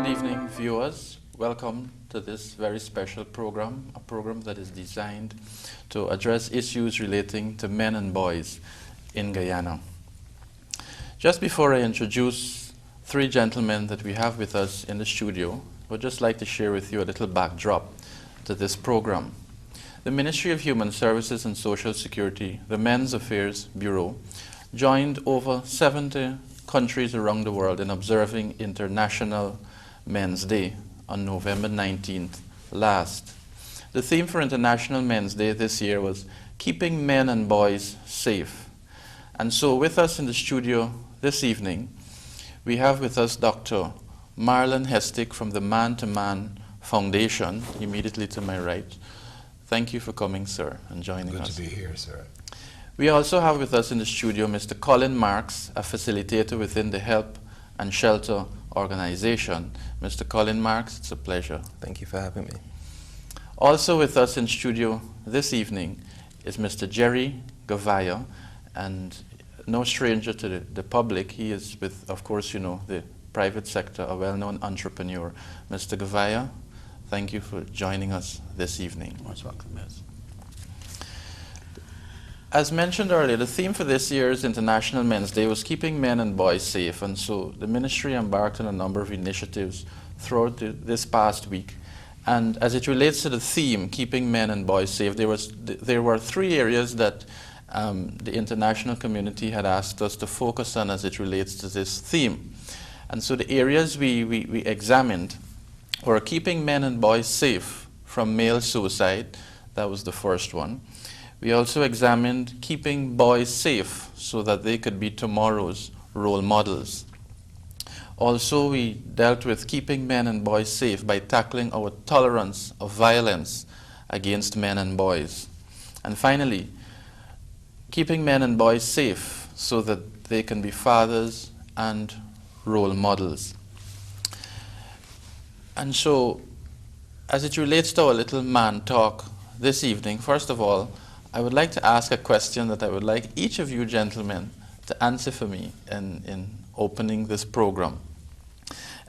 Good evening, viewers. Welcome to this very special program, a program that is designed to address issues relating to men and boys in Guyana. Just before I introduce three gentlemen that we have with us in the studio, I would just like to share with you a little backdrop to this program. The Ministry of Human Services and Social Security, the Men's Affairs Bureau, joined over 70 countries around the world in observing International Men's Day on November 19th last. The theme for International Men's Day this year was keeping men and boys safe. And so with us in the studio this evening, we have with us Dr. Marlon Hestick from the Man to Man Foundation, immediately to my right. Thank you for coming, sir, and joining us. Good to be here, sir. We also have with us in the studio Mr. Colin Marks, a facilitator within the Help and Shelter organization. Mr. Colin Marks, it's a pleasure. Thank you for having me. Also with us in studio this evening is Mr. Gerry Gouveia, and no stranger to the public. He is with, of course, you know, the private sector, a well-known entrepreneur. Mr. Gouveia, thank you for joining us this evening. Most welcome, yes. As mentioned earlier, the theme for this year's International Men's Day was keeping men and boys safe, and so the ministry embarked on a number of initiatives throughout this past week. And as it relates to the theme, keeping men and boys safe, there were three areas that the international community had asked us to focus on as it relates to this theme. And so the areas we examined were keeping men and boys safe from male suicide. That was the first one. We also examined keeping boys safe so that they could be tomorrow's role models. Also, we dealt with keeping men and boys safe by tackling our tolerance of violence against men and boys. And finally, keeping men and boys safe so that they can be fathers and role models. And so, as it relates to our little man talk this evening, first of all, I would like to ask a question that I would like each of you gentlemen to answer for me in opening this program.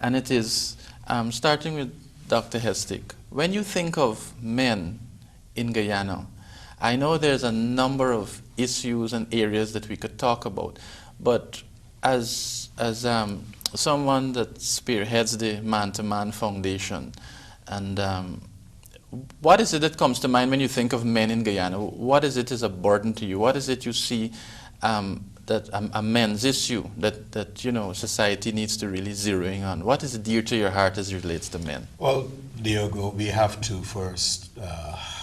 And it is, starting with Dr. Hestick. When you think of men in Guyana, I know there's a number of issues and areas that we could talk about, but as someone that spearheads the Man to Man Foundation, and what is it that comes to mind when you think of men in Guyana? What is it as a burden to you? What is it you see that a men's issue that you know society needs to really zero in on? What is dear to your heart as it relates to men? Well, Diogo, we have to first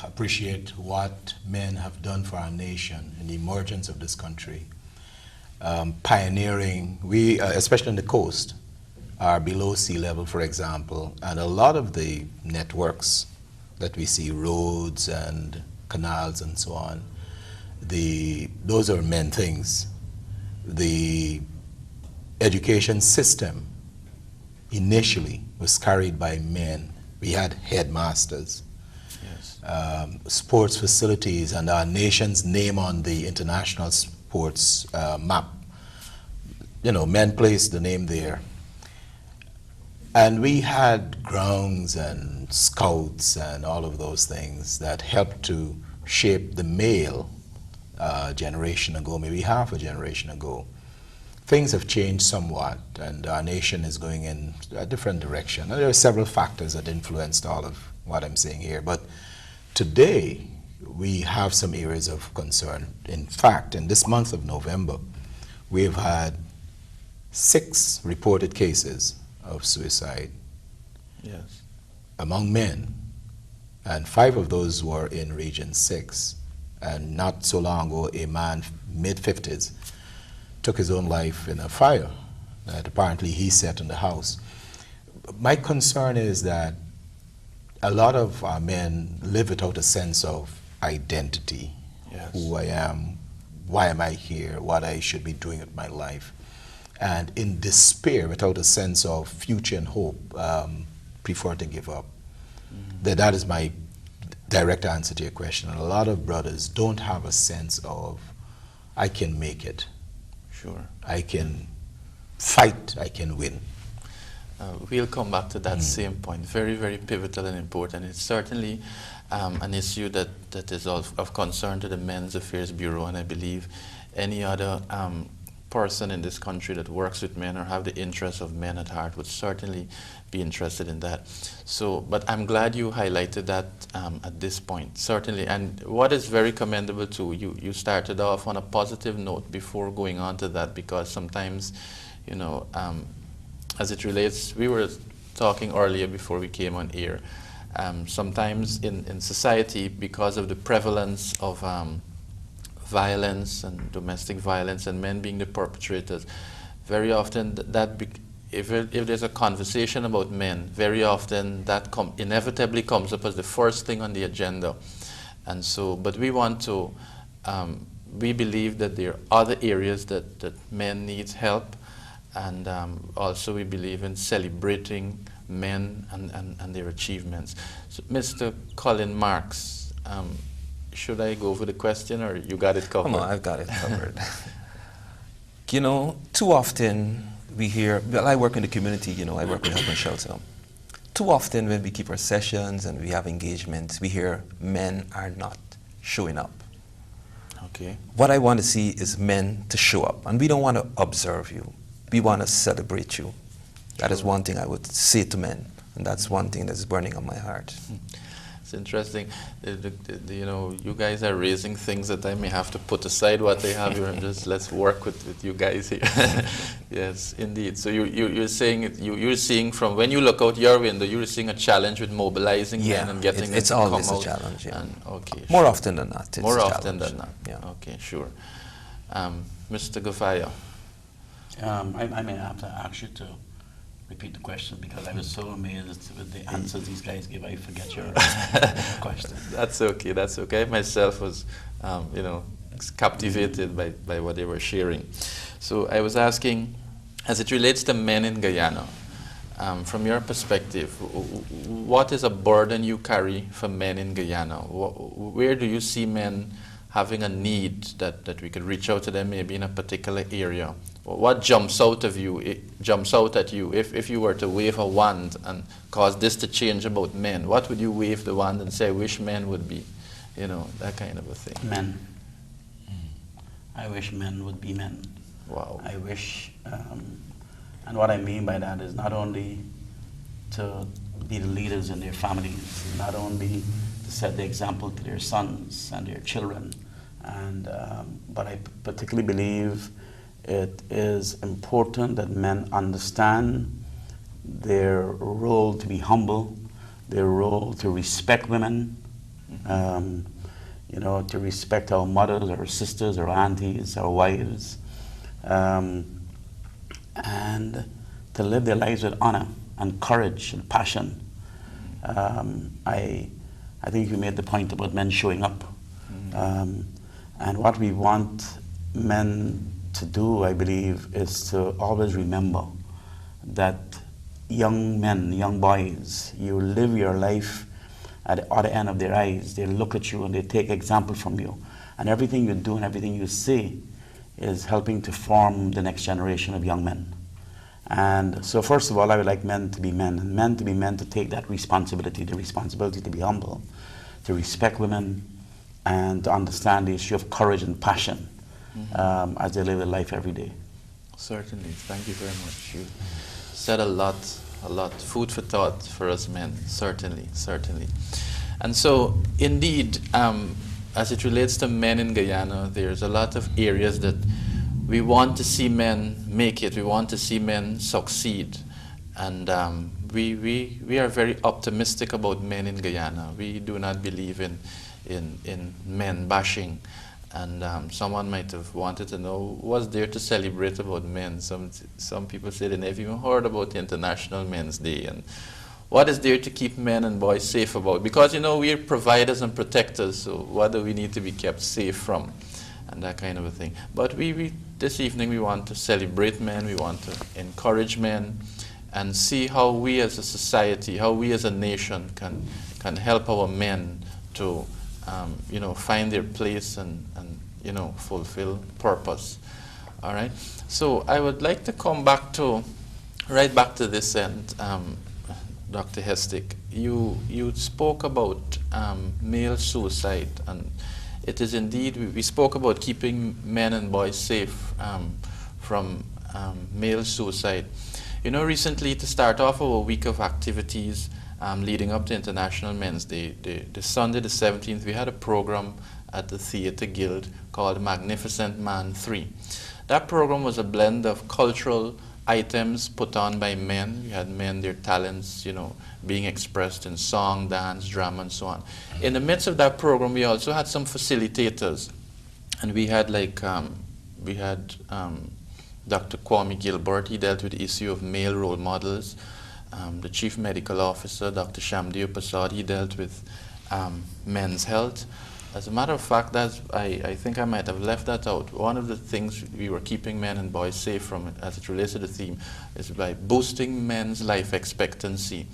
appreciate what men have done for our nation in the emergence of this country. Pioneering, we, especially on the coast, are below sea level, for example, and a lot of the networks that we see, roads and canals and so on, those are men things. The education system initially was carried by men. We had headmasters, yes. Sports facilities, and our nation's name on the international sports map. You know, men placed the name there. And we had grounds and scouts and all of those things that helped to shape the male generation ago, maybe half a generation ago. Things have changed somewhat, and our nation is going in a different direction. And there are several factors that influenced all of what I'm saying here, but today we have some areas of concern. In fact, in this month of November, we've had 6 reported cases of suicide, yes, among men, and 5 of those were in Region 6. And not so long ago, a man, mid-50s, took his own life in a fire that apparently he set in the house. My concern is that a lot of our men live without a sense of identity, yes. Who I am, why am I here, what I should be doing with my life. And in despair, without a sense of future and hope, prefer to give up. Mm-hmm. That is my direct answer to your question. And a lot of brothers don't have a sense of, I can make it. Sure. I can fight, I can win. we'll come back to that same point. Very, very pivotal and important. It's certainly an issue that is of concern to the Men's Affairs Bureau, and I believe any other person in this country that works with men or have the interests of men at heart would certainly be interested in that. So, but I'm glad you highlighted that at this point, certainly. And what is very commendable too, you started off on a positive note before going on to that, because sometimes, you know, as it relates, we were talking earlier before we came on air, sometimes in society, because of the prevalence of violence and domestic violence and men being the perpetrators, very often if there's a conversation about men, very often that inevitably comes up as the first thing on the agenda. And so, but we want to, we believe that there are other areas that men need help, and also we believe in celebrating men and their achievements. So, Mr. Colin Marks, should I go over the question, or you got it covered? Come on, I've got it covered. You know, too often we hear, well, I work in the community, you know, I work with Help and Shelter. Too often when we keep our sessions and we have engagements, we hear men are not showing up. Okay. What I want to see is men to show up. And we don't want to observe you. We want to celebrate you. That is one thing I would say to men. And that's one thing that's burning on my heart. It's interesting. You know, you guys are raising things that I may have to put aside what I have here and just let's work with you guys here. Yes, indeed. So you're saying you're seeing from when you look out your window, you're seeing a challenge with mobilizing men and getting them to come out. It's always a challenge. Yeah. And, okay. More often than not. It's more a often challenge. than not. Yeah. Okay, sure. Mr. Gouveia. I may have to ask you to repeat the question, because I was so amazed with the answers these guys give. I forget your question. That's okay. That's okay. I myself was, you know, captivated by what they were sharing. So I was asking, as it relates to men in Guyana, from your perspective, what is a burden you carry for men in Guyana? Where do you see men having a need that we could reach out to them maybe in a particular area? What jumps out at you if you were to wave a wand and cause this to change about men? What would you wave the wand and say, I wish men would be? You know, that kind of a thing. Men. I wish men would be men. Wow. I wish, and what I mean by that is not only to be the leaders in their families, not only to set the example to their sons and their children, and but I particularly believe it is important that men understand their role to be humble, their role to respect women, you know, to respect our mothers, our sisters, our aunties, our wives, and to live their lives with honor and courage and passion. I think you made the point about men showing up. And what we want men to do, I believe, is to always remember that young men, young boys, you live your life at the other end of their eyes. They look at you and they take example from you. And everything you do and everything you say is helping to form the next generation of young men. And so first of all, I would like men to be men, and men to be men to take that responsibility, the responsibility to be humble, to respect women, and to understand the issue of courage and passion as they live their life every day. Certainly. Thank you very much. You said a lot, food for thought for us men, certainly. And so, indeed, as it relates to men in Guyana, there's a lot of areas that we want to see men make it, we want to see men succeed. And we are very optimistic about men in Guyana. We do not believe in men bashing. And someone might have wanted to know what's there to celebrate about men. Some people say they never even heard about the International Men's Day. And what is there to keep men and boys safe about? Because, you know, we're providers and protectors, so what do we need to be kept safe from? And that kind of a thing. But this evening we want to celebrate men, we want to encourage men, and see how we as a society, how we as a nation can help our men to you know, find their place and you know, fulfill purpose. All right. So I would like to come back to Right back to this end, Dr. Hestick, you spoke about male suicide, and it is indeed, we spoke about keeping men and boys safe from male suicide. You know, recently, to start off our week of activities leading up to International Men's Day, the Sunday the 17th, we had a program at the Theatre Guild called Magnificent Man 3. That program was a blend of cultural items put on by men. We had men, their talents, you know, being expressed in song, dance, drama, and so on. In the midst of that program, we also had some facilitators, and we had Dr. Kwame Gilbert. He dealt with the issue of male role models. The chief medical officer, Dr. Shamdeo Prasad, he dealt with men's health. As a matter of fact, I think I might have left that out. One of the things we were keeping men and boys safe from, as it relates to the theme, is by boosting men's life expectancy,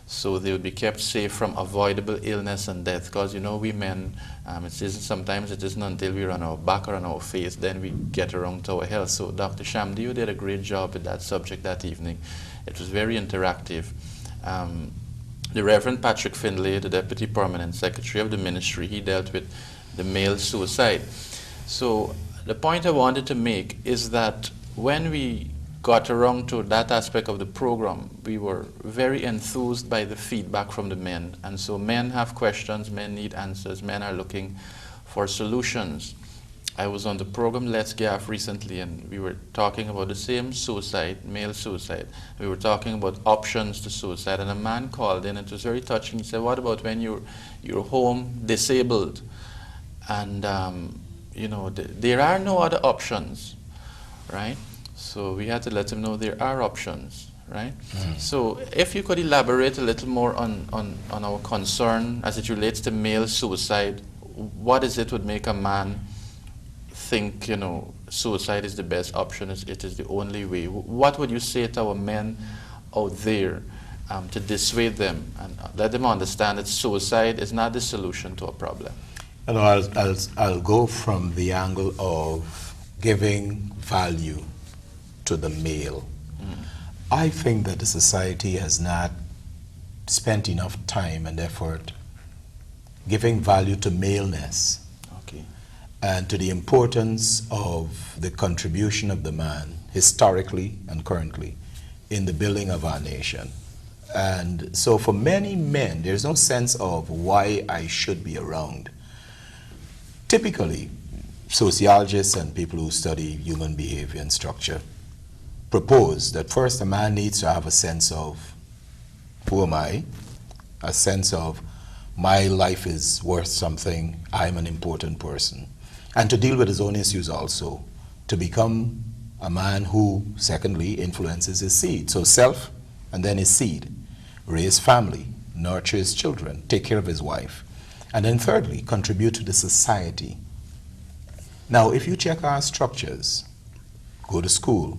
so they would be kept safe from avoidable illness and death. Because, you know, we men, sometimes it isn't until we're on our back or on our face then we get around to our health. So Dr. Shamdeo did a great job with that subject that evening. It was very interactive. The Reverend Patrick Findlay, the Deputy Permanent Secretary of the Ministry, he dealt with the male suicide. So the point I wanted to make is that when we got around to that aspect of the program, we were very enthused by the feedback from the men. And so men have questions, men need answers, men are looking for solutions. I was on the program Let's Gaff recently, and we were talking about the same suicide, male suicide. We were talking about options to suicide, and a man called in. It was very touching. He said, "What about when you're home disabled, and you know, there are no other options, right?" So we had to let him know there are options, right? So if you could elaborate a little more on our concern as it relates to male suicide, what is it would make a man think, you know, suicide is the best option, it is the only way? What would you say to our men out there to dissuade them and let them understand that suicide is not the solution to a problem? You know, I'll go from the angle of giving value to the male. I think that the society has not spent enough time and effort giving value to maleness. Okay. And to the importance of the contribution of the man, historically and currently, in the building of our nation. And so for many men, there's no sense of why I should be around. Typically, sociologists and people who study human behavior and structure propose that first a man needs to have a sense of, who am I? A sense of, my life is worth something, I'm an important person. And to deal with his own issues also, to become a man who, secondly, influences his seed. So self, and then his seed. Raise family, nurture his children, take care of his wife. And then thirdly, contribute to the society. Now, if you check our structures, go to school,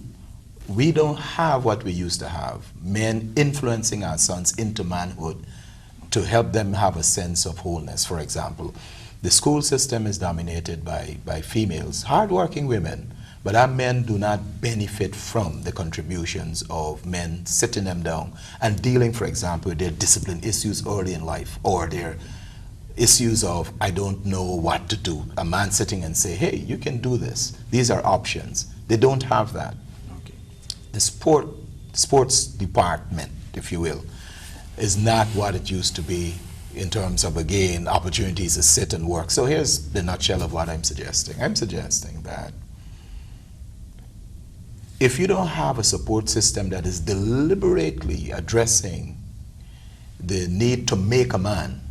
we don't have what we used to have. Men influencing our sons into manhood to help them have a sense of wholeness. For example, the school system is dominated by females, hardworking women, but our men do not benefit from the contributions of men sitting them down and dealing, for example, with their discipline issues early in life, or their issues of, I don't know what to do. A man sitting and say, hey, you can do this. These are options. They don't have that. Okay. The sports department, if you will, is not what it used to be in terms of, again, opportunities to sit and work. So here's the nutshell of what I'm suggesting. I'm suggesting that if you don't have a support system that is deliberately addressing the need to make a man,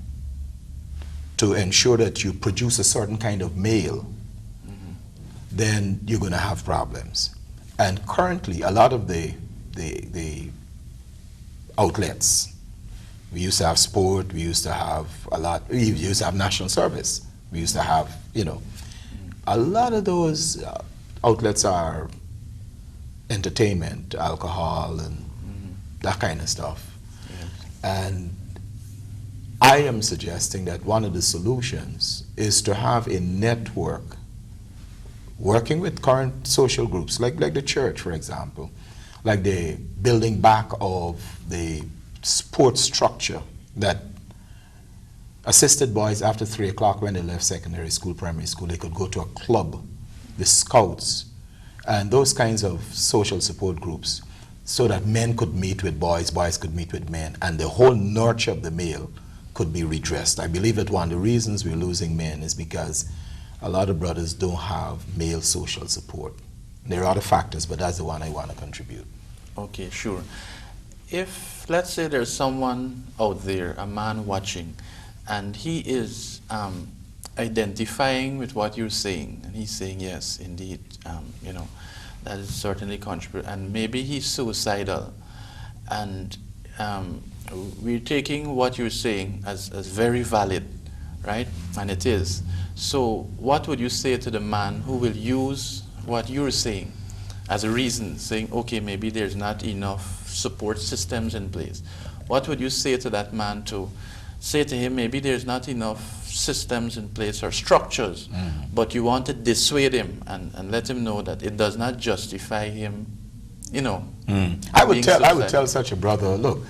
to ensure that you produce a certain kind of male, then you're going to have problems. And currently, a lot of the outlets, we used to have sport, we used to have we used to have national service, we used to have, you know, a lot of those outlets are entertainment, alcohol, and that kind of stuff. Yes. And I am suggesting that one of the solutions is to have a network working with current social groups, like the church, for example, like the building back of the sports structure that assisted boys after 3 o'clock when they left secondary school, primary school, they could go to a club, the scouts, and those kinds of social support groups, so that men could meet with boys, boys could meet with men, and the whole nurture of the male could be redressed. I believe that one of the reasons we're losing men is because a lot of brothers don't have male social support. There are other factors, but that's the one I want to contribute. Okay, sure. If, let's say there's someone out there, a man watching, and he is identifying with what you're saying, and he's saying, yes, indeed, you know, that is certainly contribute, and maybe he's suicidal, and we're taking what you're saying as very valid, right? And it is. So what would you say to the man who will use what you're saying as a reason, saying, okay, maybe there's not enough support systems in place? What would you say to that man to say to him, maybe there's not enough systems in place or structures, but you want to dissuade him and let him know that it does not justify him, you know. I would tell such a brother, look,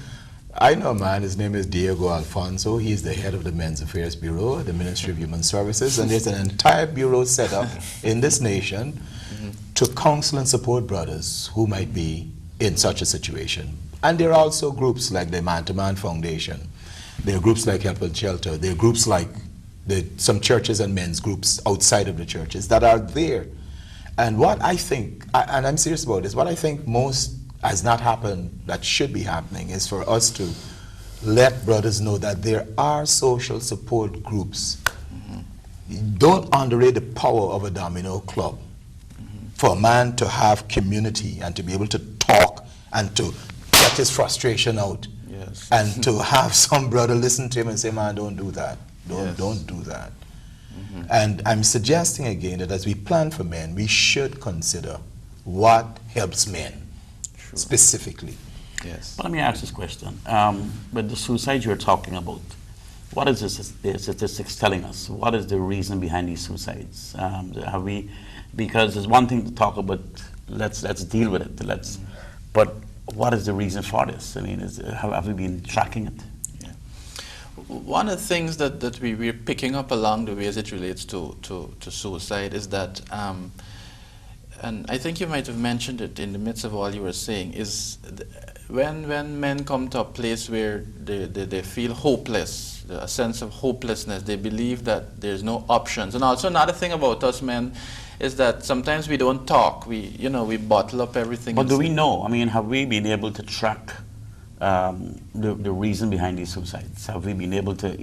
I know a man, his name is Diego Alfonso. He's the head of the Men's Affairs Bureau at the Ministry of Human Services, and there's an entire bureau set up in this nation to counsel and support brothers who might be in such a situation. And there are also groups like the Man to Man Foundation. There are groups like Help and Shelter. There are groups like some churches and men's groups outside of the churches that are there. And what I think, and I'm serious about this, what I think most has not happened that should be happening is for us to let brothers know that there are social support groups. Don't underrate the power of a domino club. For a man to have community and to be able to talk and to get his frustration out. Yes. And to have some brother listen to him and say, man, don't do that. Don't do that. And I'm suggesting again that as we plan for men, we should consider what helps men specifically. Yes. But let me ask this question. With the suicides you're talking about, what is the statistics telling us? What is the reason behind these suicides? Have we, because there's one thing to talk about, let's deal with it. But what is the reason for this? I mean, have we been tracking it? Yeah. One of the things that we're picking up along the way as it relates to suicide is that, and I think you might have mentioned it in the midst of all you were saying, is when men come to a place where they feel hopeless, a sense of hopelessness, they believe that there's no options. And also another thing about us men is that sometimes we don't talk. We bottle up everything. But do we know? I mean, have we been able to track the reason behind these suicides? Have we been able to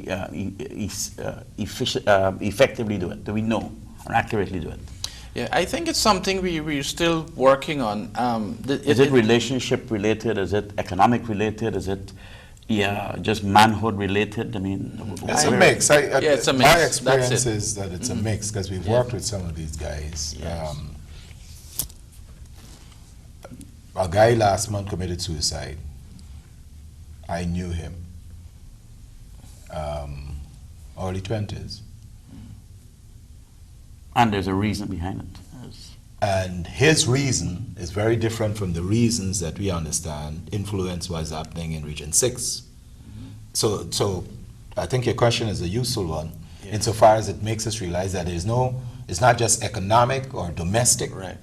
effectively do it? Do we know or accurately do it? Yeah, I think it's something we're still working on. Is it relationship related? Is it economic related? Is it just manhood related? I mean, it's a mix. It's a mix. My experience is that it's a mix because we've worked with some of these guys. Yes. A guy last month committed suicide. I knew him. Early 20s. And there's a reason behind it. And his reason is very different from the reasons that we understand influence was happening in Region 6. So I think your question is a useful one, insofar as it makes us realize that it's not just economic or domestic, right.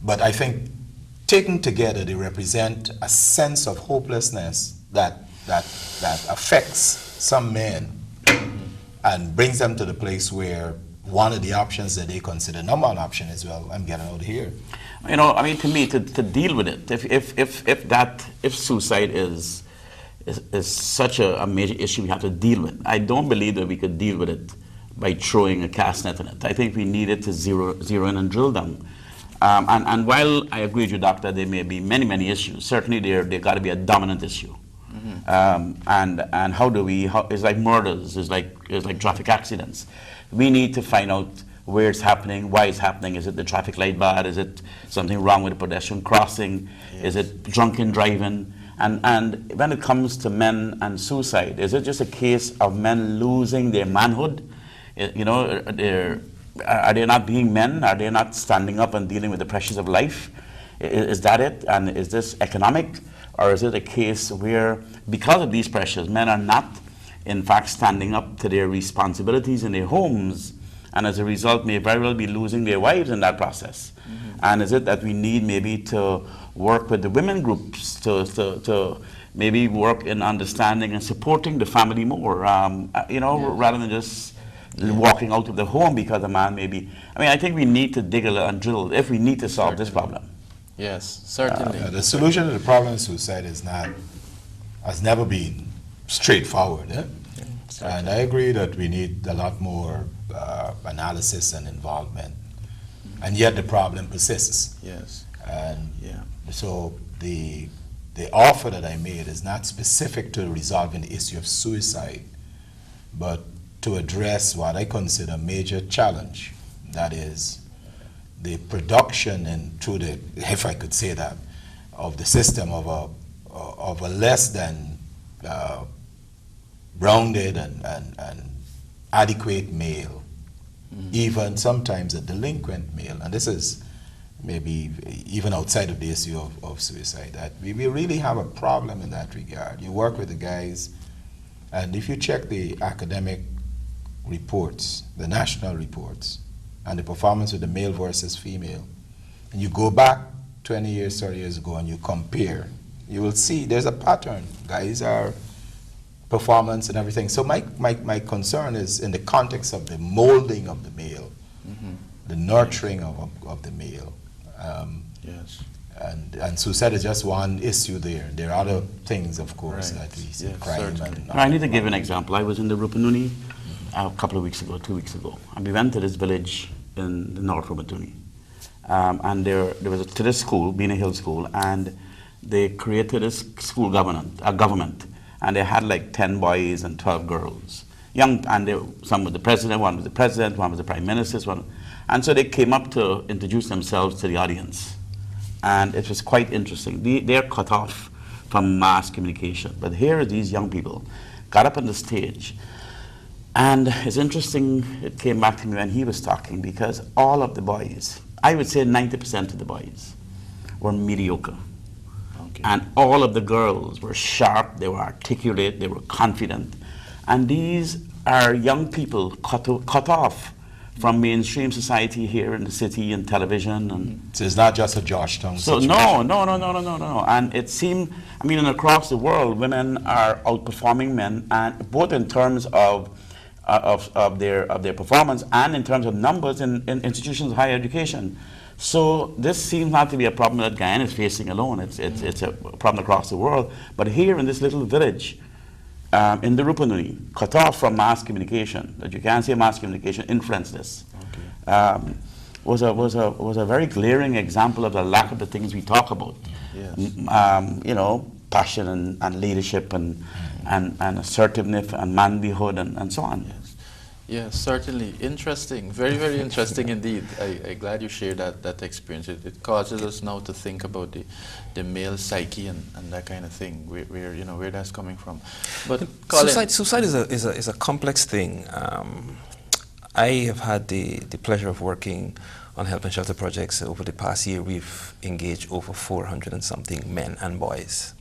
But I think taken together they represent a sense of hopelessness that affects some men and brings them to the place where one of the options that they consider number one option is, well, I'm getting out of here. You know, I mean, to me, to deal with it, if suicide is such a major issue we have to deal with, I don't believe that we could deal with it by throwing a cast net on it. I think we needed to zero in and drill down. And while I agree with you, Doctor, there may be many issues. Certainly, there got to be a dominant issue. And how do we? It's like murders. It's like traffic accidents. We need to find out where it's happening, why it's happening. Is it the traffic light bad? Is it something wrong with the pedestrian crossing? Yes. Is it drunken driving? And when it comes to men and suicide, is it just a case of men losing their manhood? You know, are they not being men? Are they not standing up and dealing with the pressures of life? Is that it? And is this economic? Or is it a case where, because of these pressures, men are not, in fact, standing up to their responsibilities in their homes, and as a result may very well be losing their wives in that process? And is it that we need maybe to work with the women groups to maybe work in understanding and supporting the family more, rather than just walking out of the home because a man may be... I mean, I think we need to dig a little and drill if we need to solve this problem. Yes, certainly. The solution to the problem of suicide has never been straightforward. And I agree that we need a lot more analysis and involvement. And yet the problem persists. Yes. And so the offer that I made is not specific to resolving the issue of suicide, but to address what I consider a major challenge. That is the production and through the, if I could say that, of the system of a less than rounded and adequate male, even sometimes a delinquent male. And this is maybe even outside of the issue of suicide, that we really have a problem in that regard. You work with the guys, and if you check the academic reports, the national reports, and the performance of the male versus female, and you go back 20 years, 30 years ago, and you compare, you will see there's a pattern. Guys are performance and everything. So my concern is in the context of the molding of the male, the nurturing of the male. Yes. And suicide is just one issue there. There are other things, of course, that we see, crime and... I need to give an example. I was in the Rupununi a couple of weeks ago, 2 weeks ago, and we went to this village in the North Rupununi. And there was to this school, Bina Hill School, and they created this school government, and they had like 10 boys and 12 girls. Young, and some were the president, one was the president, one was the prime minister, and so they came up to introduce themselves to the audience. And it was quite interesting. They're cut off from mass communication. But here these young people got up on the stage. And it's interesting, it came back to me when he was talking, because all of the boys, I would say 90% of the boys, were mediocre. Okay. And all of the girls were sharp, they were articulate, they were confident. And these are young people cut off from mainstream society here in the city and television. And so it's not just a Georgetown situation. No. And it seemed, I mean, and across the world, women are outperforming men, and both in terms of their performance and in terms of numbers in institutions of higher education. So this seems not to be a problem that Guyana is facing alone. It's a problem across the world. But here in this little village, in the Rupununi, cut off from mass communication, that you can't say mass communication influenced this, was a very glaring example of the lack of the things we talk about. Yes. Passion and leadership and assertiveness and manlyhood and so on. Yes, certainly. Interesting. Very, very interesting indeed. I'm glad you shared that experience. It causes us now to think about the male psyche and that kind of thing, where that's coming from. But suicide is a complex thing. I have had the pleasure of working on help and shelter projects. Over the past year, we've engaged over 400 and something men and boys.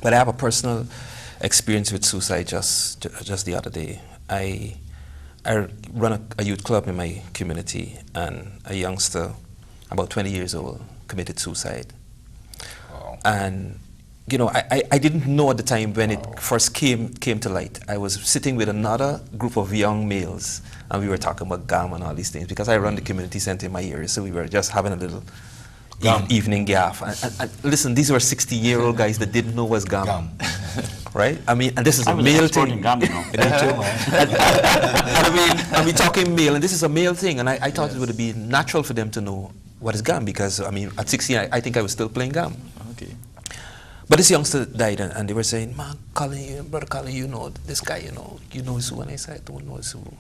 But I have a personal experience with suicide just the other day. I run a youth club in my community, and a youngster, about 20 years old, committed suicide. Wow. And I didn't know at the time when it first came to light. I was sitting with another group of young males, and we were talking about GAM and all these things, because I run the community center in my area, so we were just having a little evening gaff. And listen, these were 60-year-old guys that didn't know what's GAM. Right? I mean, and this is a male thing. GAM, and we're talking male, and this is a male thing, and I thought it would be natural for them to know what is GAM, because, I mean, at 16, I think I was still playing GAM. Okay. But this youngster died, and they were saying, man, Brother Colin, you know this guy, you know who? And I said, I don't know who.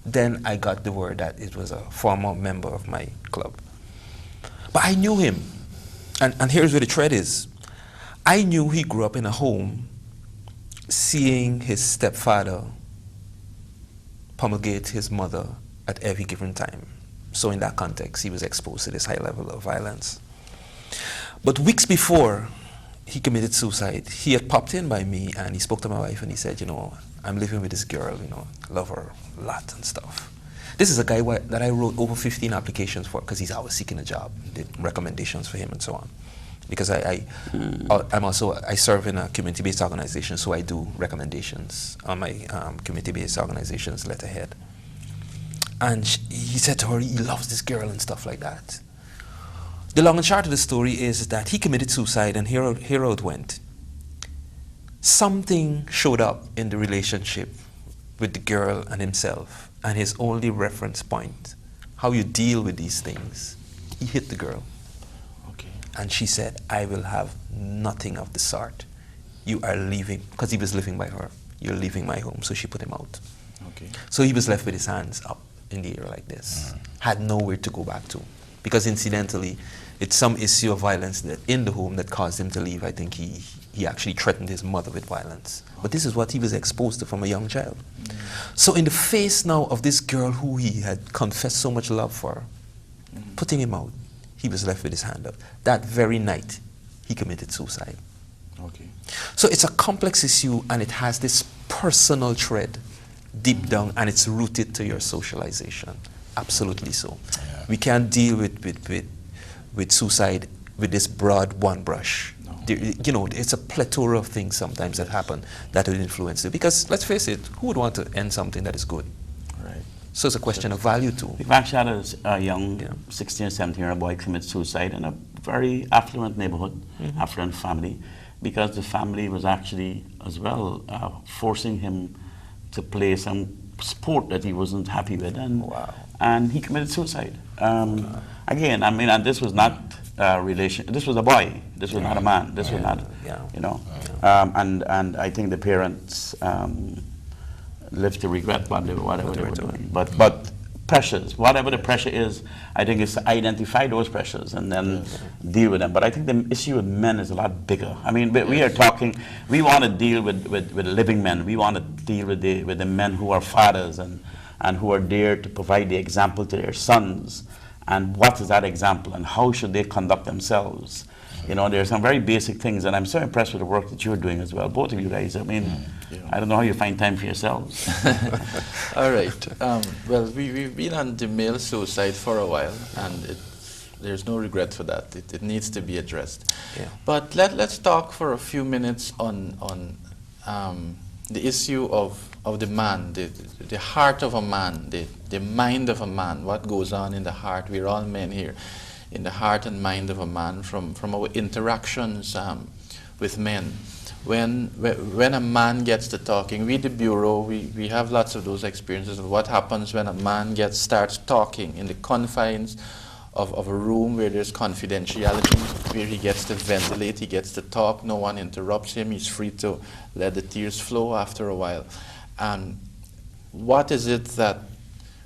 Then I got the word that it was a former member of my club. But I knew him, and here's where the thread is. I knew he grew up in a home seeing his stepfather promulgate his mother at every given time. So in that context, he was exposed to this high level of violence. But weeks before he committed suicide, he had popped in by me and he spoke to my wife and he said, you know, I'm living with this girl, you know, love her a lot and stuff. This is a guy that I wrote over 15 applications for because he's always seeking a job, did recommendations for him and so on. Because I serve in a community-based organization, so I do recommendations on my community-based organization's letterhead. And he said to her he loves this girl and stuff like that. The long and short of the story is that he committed suicide, and here it went. Something showed up in the relationship with the girl and himself, and his only reference point, how you deal with these things. He hit the girl. Okay. And she said, I will have nothing of the sort. You are leaving, because he was living by her. You're leaving my home, so she put him out. Okay. So he was left with his hands up in the air like this, had nowhere to go back to. Because incidentally, it's some issue of violence that in the home that caused him to leave. I think he actually threatened his mother with violence. But this is what he was exposed to from a young child. So in the face now of this girl who he had confessed so much love for, putting him out, he was left with his hand up. That very night, he committed suicide. Okay. So it's a complex issue, and it has this personal thread deep down, and it's rooted to your socialization. Absolutely so. Yeah. We can't deal with suicide with this broad one brush. No. You know, it's a plethora of things sometimes that happen that will influence it. Because let's face it, who would want to end something that is good? Right. So it's a question of value too. We've actually had a young 16 or 17-year-old boy commit suicide in a very affluent neighborhood, affluent family, because the family was actually as well forcing him to play some sport that he wasn't happy with, and he committed suicide. Again, I mean, and this was not this was a boy. This was not a man. This was not, you know. And I think the parents live to regret whatever they were doing. But pressures, whatever the pressure is, I think it's to identify those pressures and then deal with them. But I think the issue with men is a lot bigger. I mean, we are talking, we want to deal with living men. We want to deal with the men who are fathers and who are there to provide the example to their sons. And what is that example, and how should they conduct themselves? You know, there are some very basic things, and I'm so impressed with the work that you're doing as well, both of you guys. I mean, I don't know how you find time for yourselves. All right. Well, we've been on the male suicide for a while, and there's no regret for that. It needs to be addressed. Yeah. But let's talk for a few minutes on the issue of the man, the heart of a man, the mind of a man, what goes on in the heart. We're all men here. In the heart and mind of a man from our interactions with men. When a man gets to talking, we the Bureau, we have lots of those experiences of what happens when a man starts talking in the confines of a room where there's confidentiality, where he gets to ventilate, he gets to talk, no one interrupts him, he's free to let the tears flow after a while. And what is it that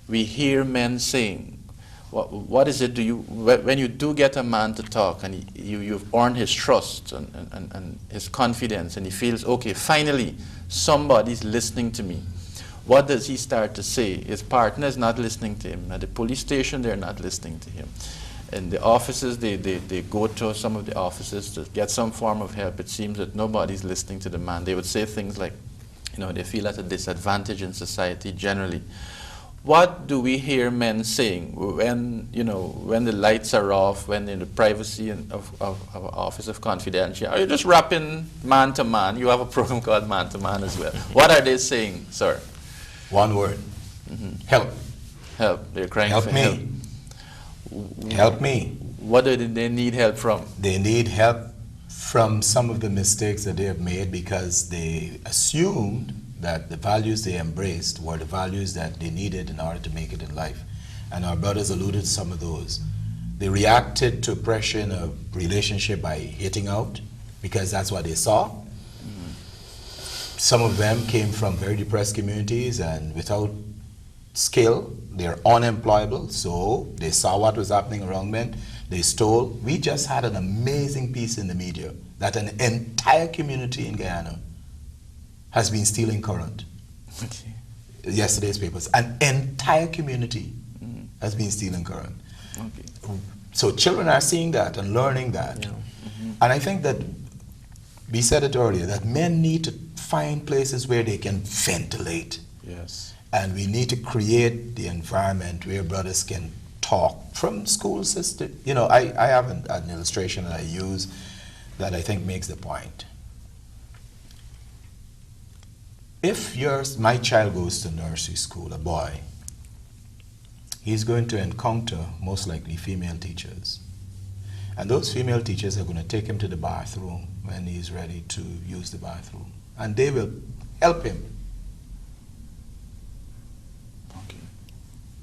we hear men saying? What is it when you do get a man to talk and you've earned his trust and his confidence, and he feels, okay, finally somebody's listening to me, what does he start to say? His partner is not listening to him. At the police station, they're not listening to him. In the offices, they go to some of the offices to get some form of help. It seems that nobody's listening to the man. They would say things like, you know, they feel at a disadvantage in society generally. What do we hear men saying when the lights are off, when in the privacy of our Office of Confidentiality? Are you just rapping man to man? You have a program called Man to Man as well. What are they saying, sir? One word. Help. Help. They're crying Help for me. help. Help me. What do they need help from? They need help from some of the mistakes that they have made because they assumed that the values they embraced were the values that they needed in order to make it in life. And our brothers alluded to some of those. They reacted to pressure in a relationship by hitting out because that's what they saw. Some of them came from very depressed communities, and without skill, they're unemployable, so they saw what was happening around them. They stole. We just had an amazing piece in the media that an entire community in Guyana has been stealing current. Okay. Yesterday's papers. An entire community has been stealing current. Okay. So children are seeing that and learning that. Yeah. And I think that we said it earlier, that men need to find places where they can ventilate. Yes. And we need to create the environment where brothers can talk from school system. You know, I have an illustration that I use that I think makes the point. If my child goes to nursery school, a boy, he's going to encounter most likely female teachers. And those female teachers are going to take him to the bathroom when he's ready to use the bathroom. And they will help him. Okay.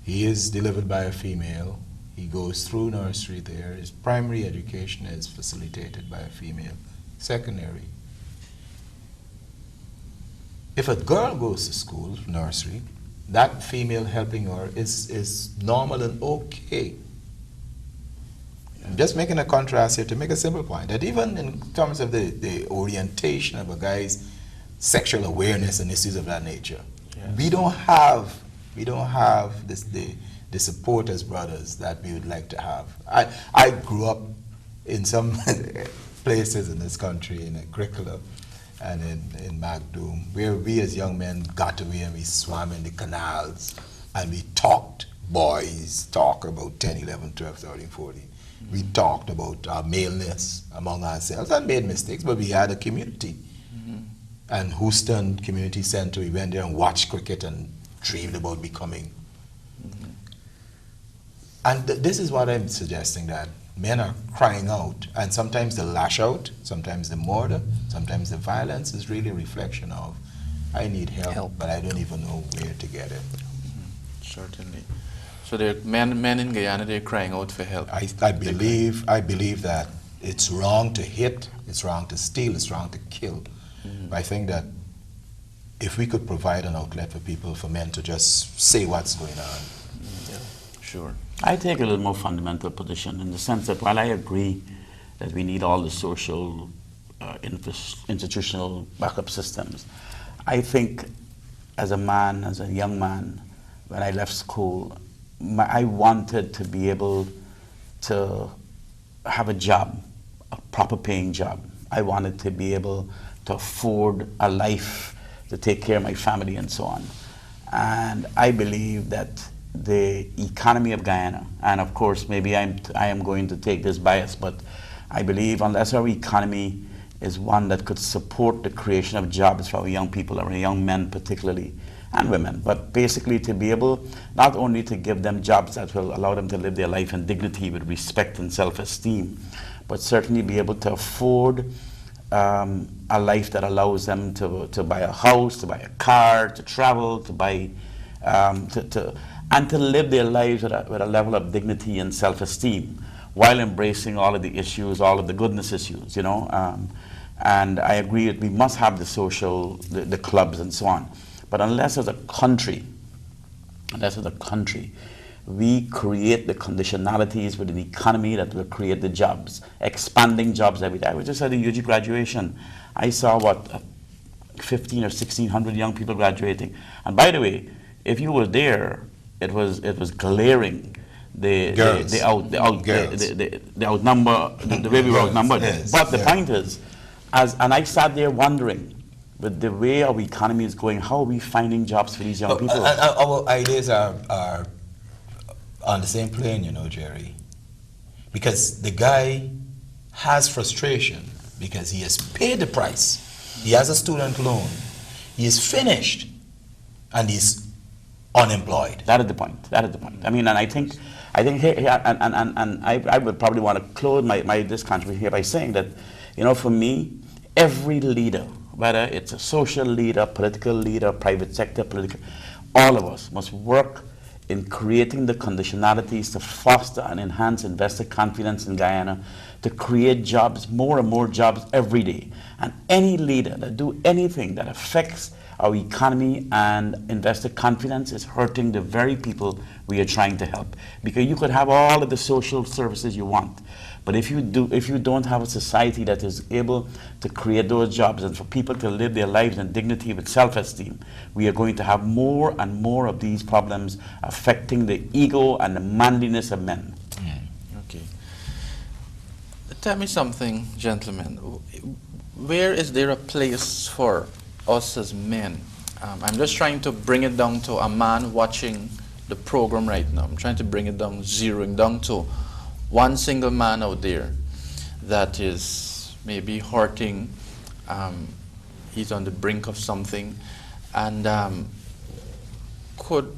He is delivered by a female. He goes through nursery there. His primary education is facilitated by a female. Secondary. If a girl goes to school, nursery, that female helping her is normal and okay. I'm just making a contrast here to make a simple point, that even in terms of the orientation of a guy's sexual awareness and issues of that nature, yes. we don't have the support as brothers that we would like to have. I grew up in some places in this country, in a curriculum and in Magdoum, where we as young men got away and we swam in the canals and we talked, boys talk about 10, 11, 12, 13, 14. We talked about our maleness among ourselves and made mistakes, but we had a community. And Houston Community Center, we went there and watched cricket and dreamed about becoming. And this is what I'm suggesting, that men are crying out, and sometimes the lash out, sometimes the murder, sometimes the violence is really a reflection of, I need help. But I don't even know where to get it. Certainly. So there are men in Guyana, they're crying out for help. I believe that it's wrong to hit, it's wrong to steal, it's wrong to kill. I think that if we could provide an outlet for people, for men to just say what's going on. Yeah, sure. I take a little more fundamental position in the sense that while I agree that we need all the social, institutional backup systems, I think as a man, as a young man, when I left school, I wanted to be able to have a job, a proper paying job. I wanted to be able to afford a life, to take care of my family and so on. And I believe that the economy of Guyana, and of course maybe I am going to take this bias, but I believe unless our economy is one that could support the creation of jobs for our young people, our young men particularly, and women, but basically to be able not only to give them jobs that will allow them to live their life in dignity with respect and self-esteem, but certainly be able to afford a life that allows them to buy a house, to buy a car, to travel, to buy, and to live their lives with a level of dignity and self-esteem while embracing all of the issues, all of the goodness issues, you know. And I agree that we must have the social, the clubs and so on. But unless as a country, we create the conditionalities with an economy that will create the jobs, expanding jobs every day. I was just at the UG graduation. I saw, 15 or 1,600 young people graduating. And by the way, if you were there, it was glaring. The outnumber, the way we were outnumbered. Yes, but the point is, and I sat there wondering, with the way our economy is going, how are we finding jobs for these young people? Our ideas are on the same plane, you know, Gerry. Because the guy has frustration because he has paid the price. He has a student loan. He is finished and he's unemployed. That is the point. I mean, and I think here, and I would probably want to close this contribution here by saying that, you know, for me, every leader, whether it's a social leader, political leader, private sector, political, all of us must work in creating the conditionalities to foster and enhance investor confidence in Guyana, to create jobs, more and more jobs every day. And any leader that do anything that affects our economy and investor confidence is hurting the very people we are trying to help. Because you could have all of the social services you want, but if you don't have a society that is able to create those jobs and for people to live their lives in dignity with self-esteem, we are going to have more and more of these problems affecting the ego and the manliness of men. Tell me something, gentlemen. Where is there a place for us as men? I'm just trying to bring it down to a man watching the program right now. I'm trying to bring it down, zeroing down to one single man out there that is maybe hurting. He's on the brink of something. And could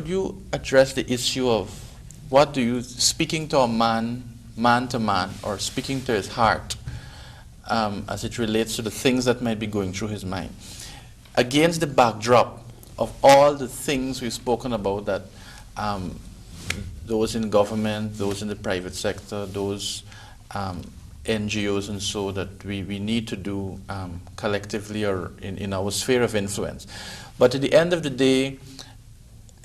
you address the issue of what do you, speaking to a man to man, or speaking to his heart, as it relates to the things that might be going through his mind, against the backdrop of all the things we've spoken about, that those in government, those in the private sector, those NGOs and so, that we need to do collectively or in our sphere of influence. But at the end of the day,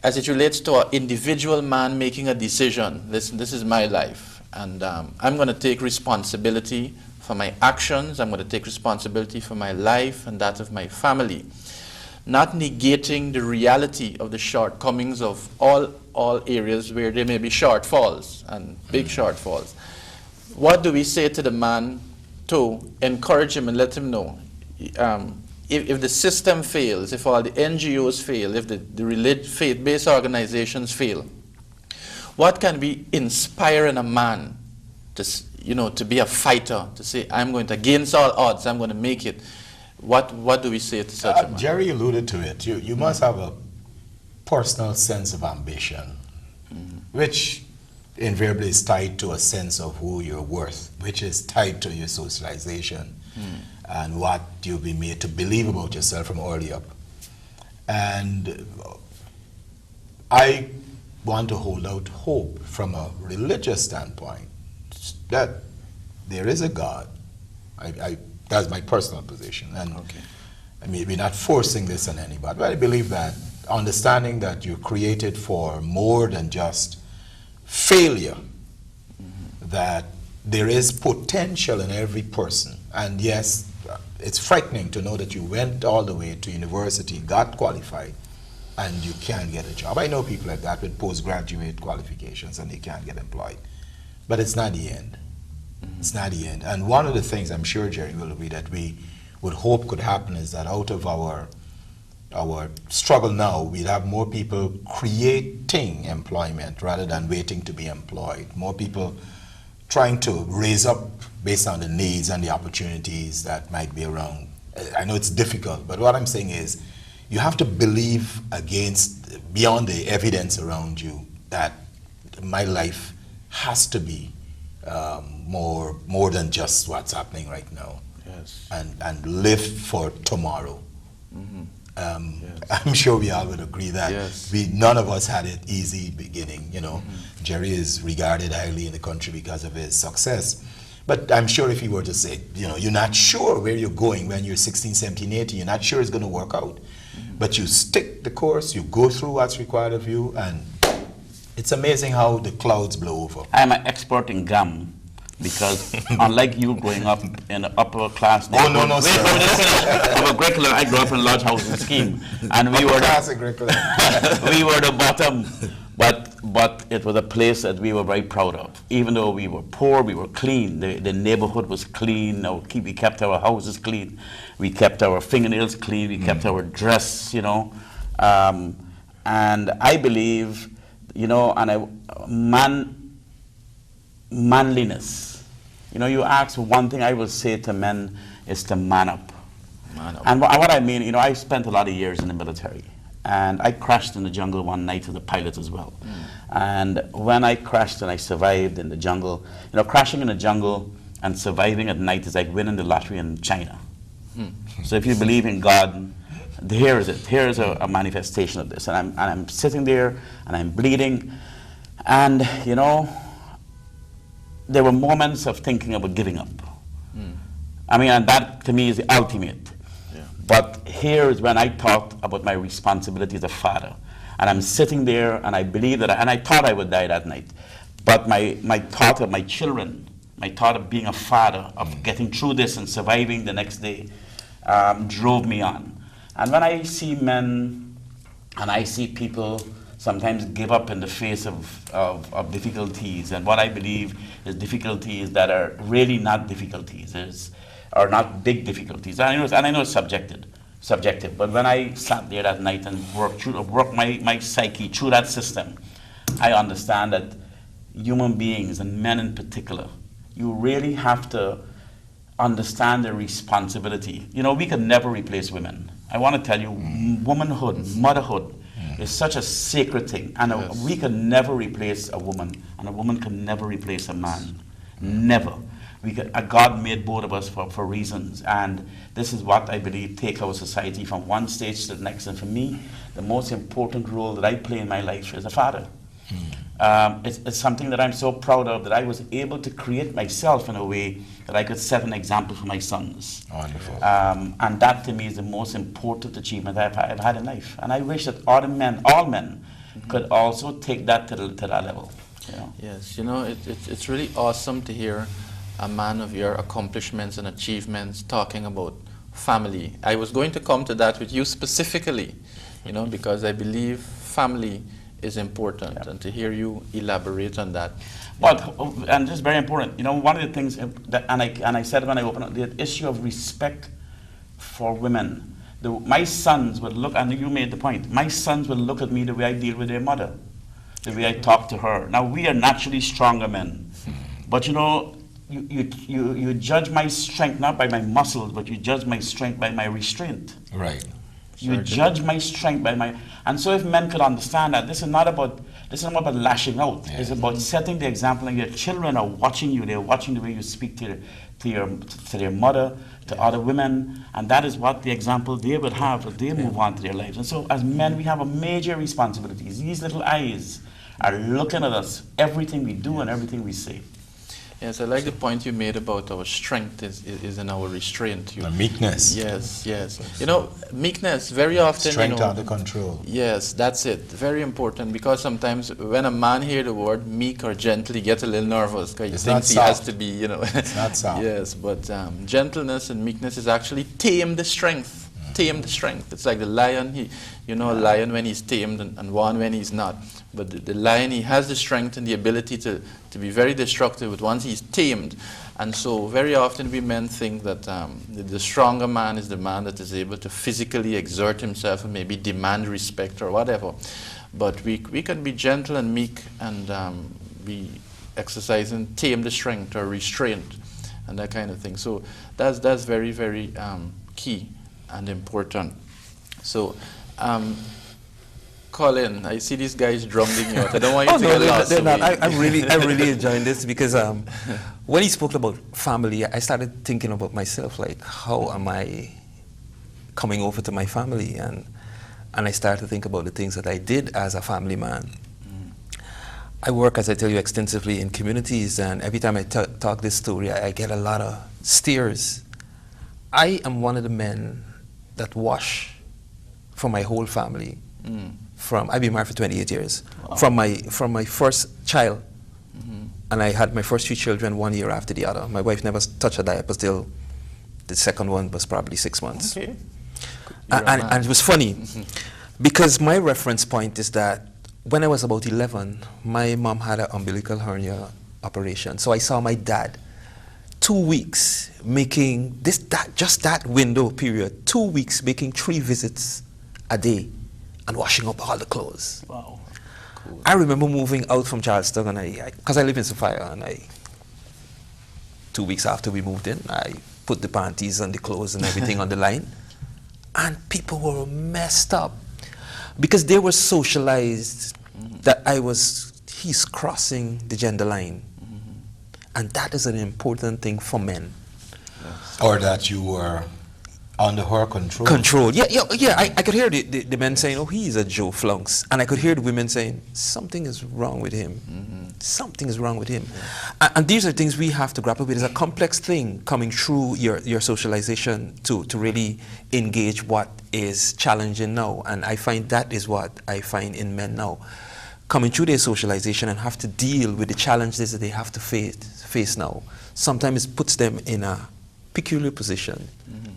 as it relates to an individual man making a decision, listen, this is my life, and I'm going to take responsibility for my actions, I'm going to take responsibility for my life and that of my family, not negating the reality of the shortcomings of all areas where there may be shortfalls and big shortfalls. What do we say to the man to encourage him and let him know, if the system fails, if all the NGOs fail, if the faith-based organizations fail, what can we inspire in a man to be a fighter, to say, I'm going to, against all odds, I'm going to make it? What do we say to such a man? Gerry alluded to it. You must have a personal sense of ambition, which invariably is tied to a sense of who you're worth, which is tied to your socialization and what you've been made to believe about yourself from early up. And I want to hold out hope from a religious standpoint that there is a God. That's my personal position. And I mean, we're not forcing this on anybody, but I believe that understanding that you're created for more than just failure, that there is potential in every person. And yes, it's frightening to know that you went all the way to university, got qualified, and you can't get a job. I know people like that with postgraduate qualifications and they can't get employed. But it's not the end. It's not the end. And one of the things I'm sure Gerry will agree that we would hope could happen is that out of our struggle now, we'd have more people creating employment rather than waiting to be employed. More people trying to raise up based on the needs and the opportunities that might be around. I know it's difficult, but what I'm saying is you have to believe beyond the evidence around you that my life has to be more than just what's happening right now. Yes. And live for tomorrow. I'm sure we all would agree that none of us had it easy beginning. Gerry is regarded highly in the country because of his success. But I'm sure if he were to say, you're not sure where you're going when you're 16, 17, 18, you're not sure it's going to work out. But you stick the course, you go through what's required of you, and it's amazing how the clouds blow over. I'm an expert in gum. Because unlike you growing up in the upper class, sir. I grew up in a large housing scheme, and we were the bottom. But it was a place that we were very proud of. Even though we were poor, we were clean. The neighborhood was clean. We kept our houses clean. We kept our fingernails clean. We kept our dress, And I believe, manliness. You ask, one thing I will say to men is to man up. And what I mean, I spent a lot of years in the military. And I crashed in the jungle one night as a pilot as well. And when I crashed and I survived in the jungle, crashing in the jungle and surviving at night is like winning the lottery in China. So if you believe in God, here is it. Here is a manifestation of this. And I'm sitting there and I'm bleeding. And, there were moments of thinking about giving up. I mean, and that to me is the ultimate. But here is when I thought about my responsibility as a father. And I'm sitting there and I believe that, and I thought I would die that night. But my thought of my children, my thought of being a father, of getting through this and surviving the next day, drove me on. And when I see men and I see people sometimes give up in the face of difficulties, and what I believe is difficulties that are really not difficulties, are not big difficulties. And I know it's subjective, but when I sat there that night and worked my psyche through that system, I understand that human beings, and men in particular, you really have to understand the responsibility. You know, we can never replace women. I want to tell you, womanhood, motherhood, is such a sacred thing, and we can never replace a woman, and a woman can never replace a man. Never. God made both of us for reasons, and this is what I believe takes our society from one stage to the next. And for me, the most important role that I play in my life is a father. It's something that I'm so proud of, that I was able to create myself in a way that I could set an example for my sons. Wonderful. And that to me is the most important achievement I've had in life. And I wish that all men could also take that to that level. You know? Yes, you know, it's really awesome to hear a man of your accomplishments and achievements talking about family. I was going to come to that with you specifically, you know, because I believe family is important, and to hear you elaborate on that. But, and this is very important, you know, one of the things that, and I said when I opened up, the issue of respect for women. My sons would look, and you made the point, my sons would look at me the way I deal with their mother, the way I talk to her. Now, we are naturally stronger men, but you know, you judge my strength not by my muscles, but you judge my strength by my restraint. Right. You judge my strength by my, and so if men could understand that this is not about lashing out. Yeah. It's about setting the example, and your children are watching you. They're watching the way you speak to their mother, to other women, and that is what the example they will have as they move on to their lives. And so as men, we have a major responsibility. These little eyes are looking at us, everything we do and everything we say. Yes, I like the point you made about our strength is in our restraint. The meekness. Yes, yes. You know, meekness, very often, strength you know, under control. Yes, that's it. Very important, because sometimes when a man hears the word meek or gentle, he gets a little nervous because he thinks he has to be, you know. It's not soft. Yes, but gentleness and meekness is actually tame the strength. Tame the strength. It's like the lion, a lion when he's tamed and one when he's not. But the lion, he has the strength and the ability to be very destructive, but once he's tamed. And so very often we men think that the stronger man is the man that is able to physically exert himself and maybe demand respect or whatever. But we can be gentle and meek and be exercising tame the strength or restraint and that kind of thing. So that's very, very key and important. So Colin, I see these guys drumming you out. I don't want you to get lost. I'm really enjoying this, because when he spoke about family, I started thinking about myself, like, how am I coming over to my family? And I started to think about the things that I did as a family man. I work, as I tell you, extensively in communities, and every time I talk this story, I get a lot of stares. I am one of the men that wash for my whole family. I've been married for 28 years. Wow. From my first child, and I had my first 2 children 1 year after the other. My wife never touched a diaper till the second one was probably 6 months. Okay. And it was funny, because my reference point is that when I was about 11, my mom had an umbilical hernia operation. So I saw my dad 2 weeks making just that window period, 2 weeks making 3 visits a day and washing up all the clothes. Wow. Cool. I remember moving out from Charleston, and because I live in Sophia, and 2 weeks after we moved in, I put the panties and the clothes and everything on the line, and people were messed up because they were socialized that he's crossing the gender line, and that is an important thing for men. Yes. Or that you were under her control. Control. Yeah. I could hear the men saying, "Oh, he's a Joe Flunks," and I could hear the women saying, "Something is wrong with him. Something is wrong with him." Yeah. And these are things we have to grapple with. It's a complex thing coming through your socialization to really engage what is challenging now. And I find that is what I find in men now, coming through their socialization and have to deal with the challenges that they have to face now. Sometimes it puts them in a peculiar position.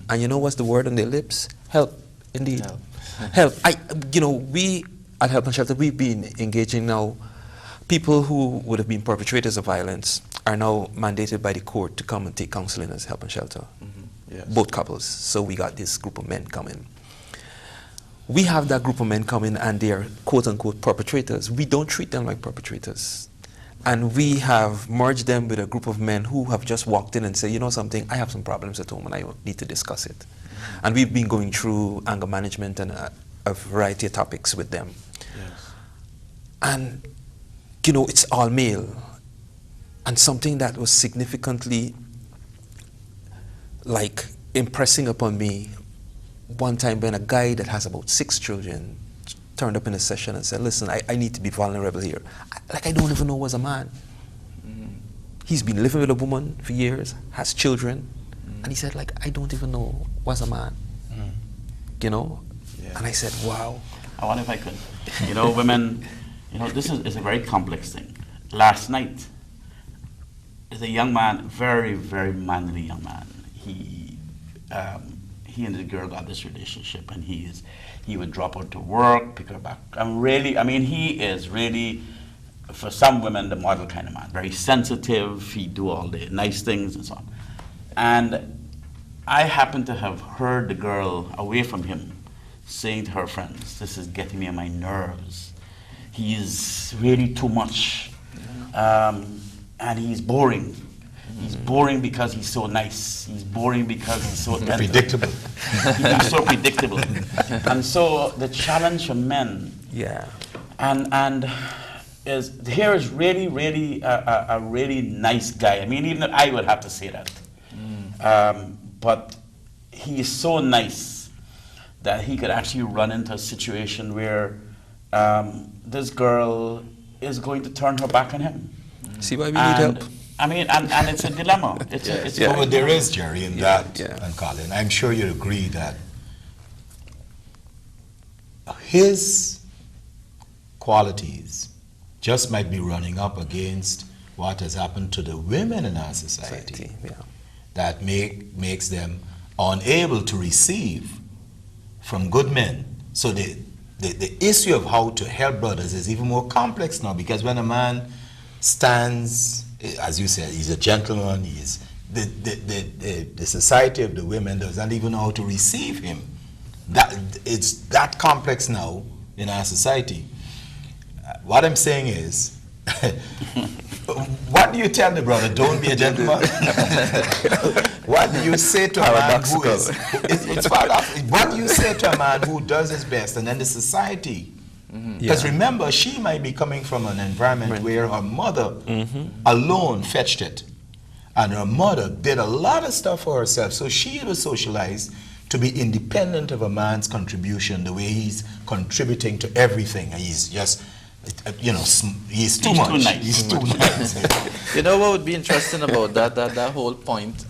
And you know what's the word on their lips? Help, indeed. Help. We at Help and Shelter, we've been engaging now. People who would have been perpetrators of violence are now mandated by the court to come and take counseling as Help and Shelter. Yes. Both couples. So we got this group of men coming. We have that group of men coming and they are quote-unquote perpetrators. We don't treat them like perpetrators. And we have merged them with a group of men who have just walked in and said, you know something, I have some problems at home and I need to discuss it. And we've been going through anger management and a variety of topics with them. Yes. And, you know, it's all male. And something that was significantly, like, impressing upon me one time when a guy that has about 6 children turned up in a session and said, listen, I need to be vulnerable here. I don't even know was a man. He's been living with a woman for years, has children, and he said, like, I don't even know was a man. You know? Yeah. And I said, wow. I wonder if I could. You know, women, you know, this is a very complex thing. Last night, there's a young man, very, very manly young man. He and the girl got this relationship, and he would drop out to work, pick her back. He is really, for some women, the model kind of man. Very sensitive. He do all the nice things and so on. And I happen to have heard the girl away from him saying to her friends, "This is getting me on my nerves. He is really too much, and he's boring." He's boring because he's so nice. He's boring because he's so predictable. He's so predictable. And so the challenge for men, Yeah. and here is really, really a really nice guy. I mean, even I would have to say that. But he is so nice that he could actually run into a situation where this girl is going to turn her back on him. See why we need help? I mean, and it's a dilemma. It's But there is, Gerry, in that, Yeah. and Colin, I'm sure you'd agree that his qualities just might be running up against what has happened to the women in our society. Yeah. That makes them unable to receive from good men. So the issue of how to help brothers is even more complex now, because when a man stands, as you said, he's a gentleman, the society of the women doesn't even know how to receive him. It's that complex now in our society. What I'm saying is, what do you tell the brother? Don't be a gentleman. What do you say to a man who is? It's what do you say to a man who does his best, and then the society? Because remember, she might be coming from an environment where her mother alone fetched it, and her mother did a lot of stuff for herself. So she was socialized to be independent of a man's contribution, the way he's contributing to everything. He's just, he's too much. Too nice. He's too nice. You know what would be interesting about that whole point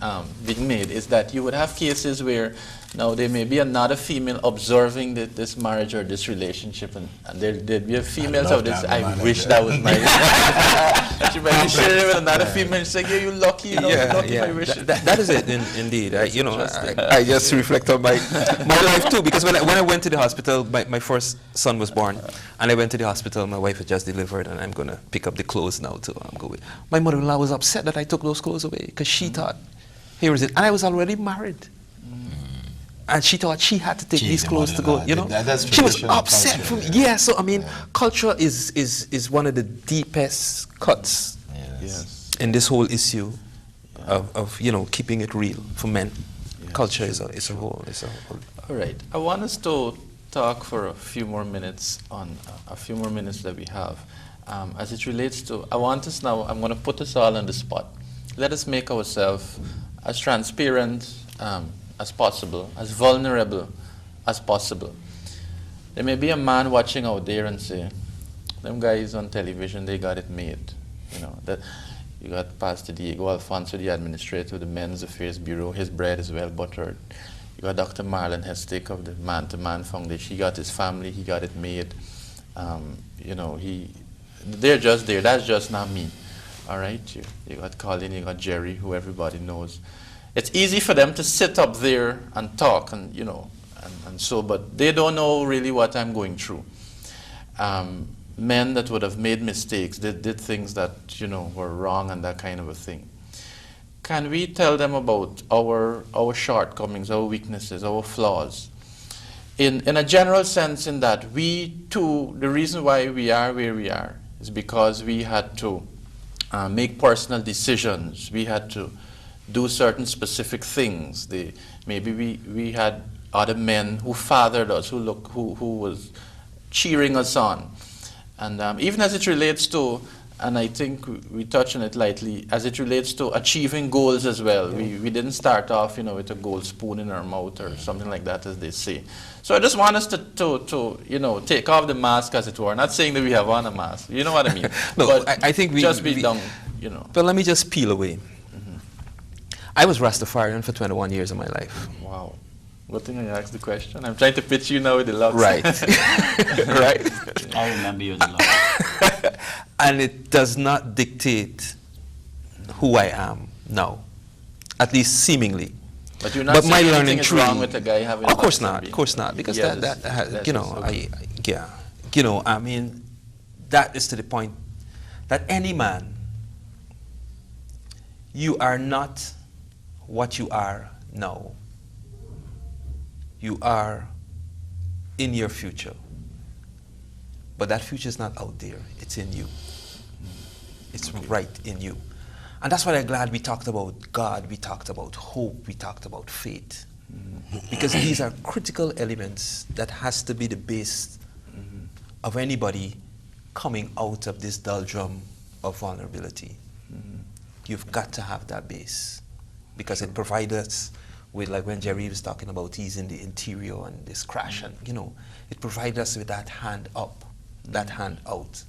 being made is that you would have cases where now there may be another female observing this marriage or this relationship, and there'd be a female of this, I wish that was my she might be sharing with another female and saying, yeah, you're lucky, lucky, I wish. That is it, indeed. I just reflect on my life too, because when I went to the hospital, my first son was born, and I went to the hospital, my wife had just delivered, and I'm going to pick up the clothes now to go with. My mother-in-law was upset that I took those clothes away, because she thought, here is it, and I was already married. And she thought she had to take these clothes to go, she was upset for me. Yeah, so I mean, culture is one of the deepest cuts in this whole issue of keeping it real for men. Culture is a whole. All right, I want us to talk for a few more minutes on a few more minutes that we have, as it relates to. I want us now. I'm going to put us all on the spot. Let us make ourselves as transparent as possible, as vulnerable as possible. There may be a man watching out there and say, them guys on television, they got it made. That you got Pastor Diego Alfonso, the administrator of the Men's Affairs Bureau, his bread is well buttered. You got Dr. Marlon Hestick of the Man to Man Foundation, he got his family, he got it made. They're just there, that's just not me. All right, you got Colin, you got Gerry, who everybody knows. It's easy for them to sit up there and talk, and but they don't know really what I'm going through. men that would have made mistakes, did things that, you know, were wrong and that kind of a thing. Can we tell them about our shortcomings, our weaknesses, our flaws? In a general sense, in that we too, the reason why we are where we are is because we had to make personal decisions. We had to do certain specific things. Maybe we had other men who fathered us, who was cheering us on. And even as it relates to, and I think we touched on it lightly, as it relates to achieving goals as well. We didn't start off, you know, with a gold spoon in our mouth or something like that, as they say. So I just want us to you know, take off the mask, as it were. Not saying that we have on a mask. You know what I mean? No, but I think we just be down, you know. But let me just peel away. I was Rastafarian for 21 years of my life. Wow. Good thing I asked the question. I'm trying to pitch you now with the locks. Right. Right. I remember you in the love. And it does not dictate who I am now, at least seemingly. But you're not saying my anything learning is tree, wrong with a guy having of course locks and not, being- of course not, because Yeah, you know, yeah, you know, I mean, that is to the point that any man, you are not what you are now. You are in your future. But that future is not out there, it's in you. It's right in you. And that's why I'm glad we talked about God, we talked about hope, we talked about faith. Because these are critical elements that has to be the base of anybody coming out of this doldrum of vulnerability. You've got to have that base. Because it provides us with, like when Gerry was talking about he's in the interior and this crash, and you know, it provides us with that hand up, that hand out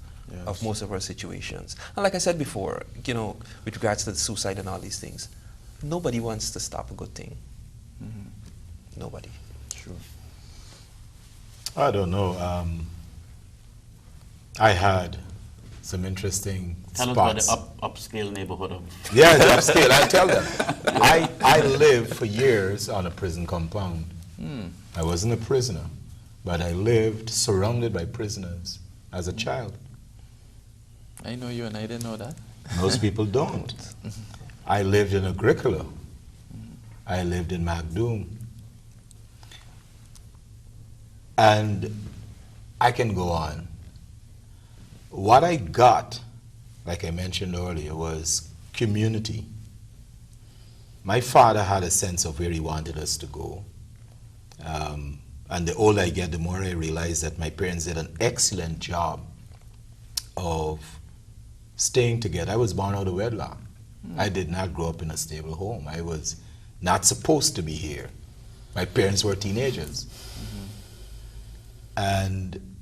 of most of our situations. And like I said before, you know, with regards to the suicide and all these things, nobody wants to stop a good thing. Nobody. Sure. I don't know. I had some interesting Tell spots. us about the upscale neighborhood of... Yeah, the upscale, I tell them. I lived for years on a prison compound. I wasn't a prisoner, but I lived surrounded by prisoners as a child. I know you and I didn't know that. Most people don't. I lived in Agricola. I lived in Macdoom. And I can go on. What I got, like I mentioned earlier, was community. My father had a sense of where he wanted us to go. And the older I get, the more I realize that my parents did an excellent job of staying together. I was born out of wedlock. I did not grow up in a stable home. I was not supposed to be here. My parents were teenagers. And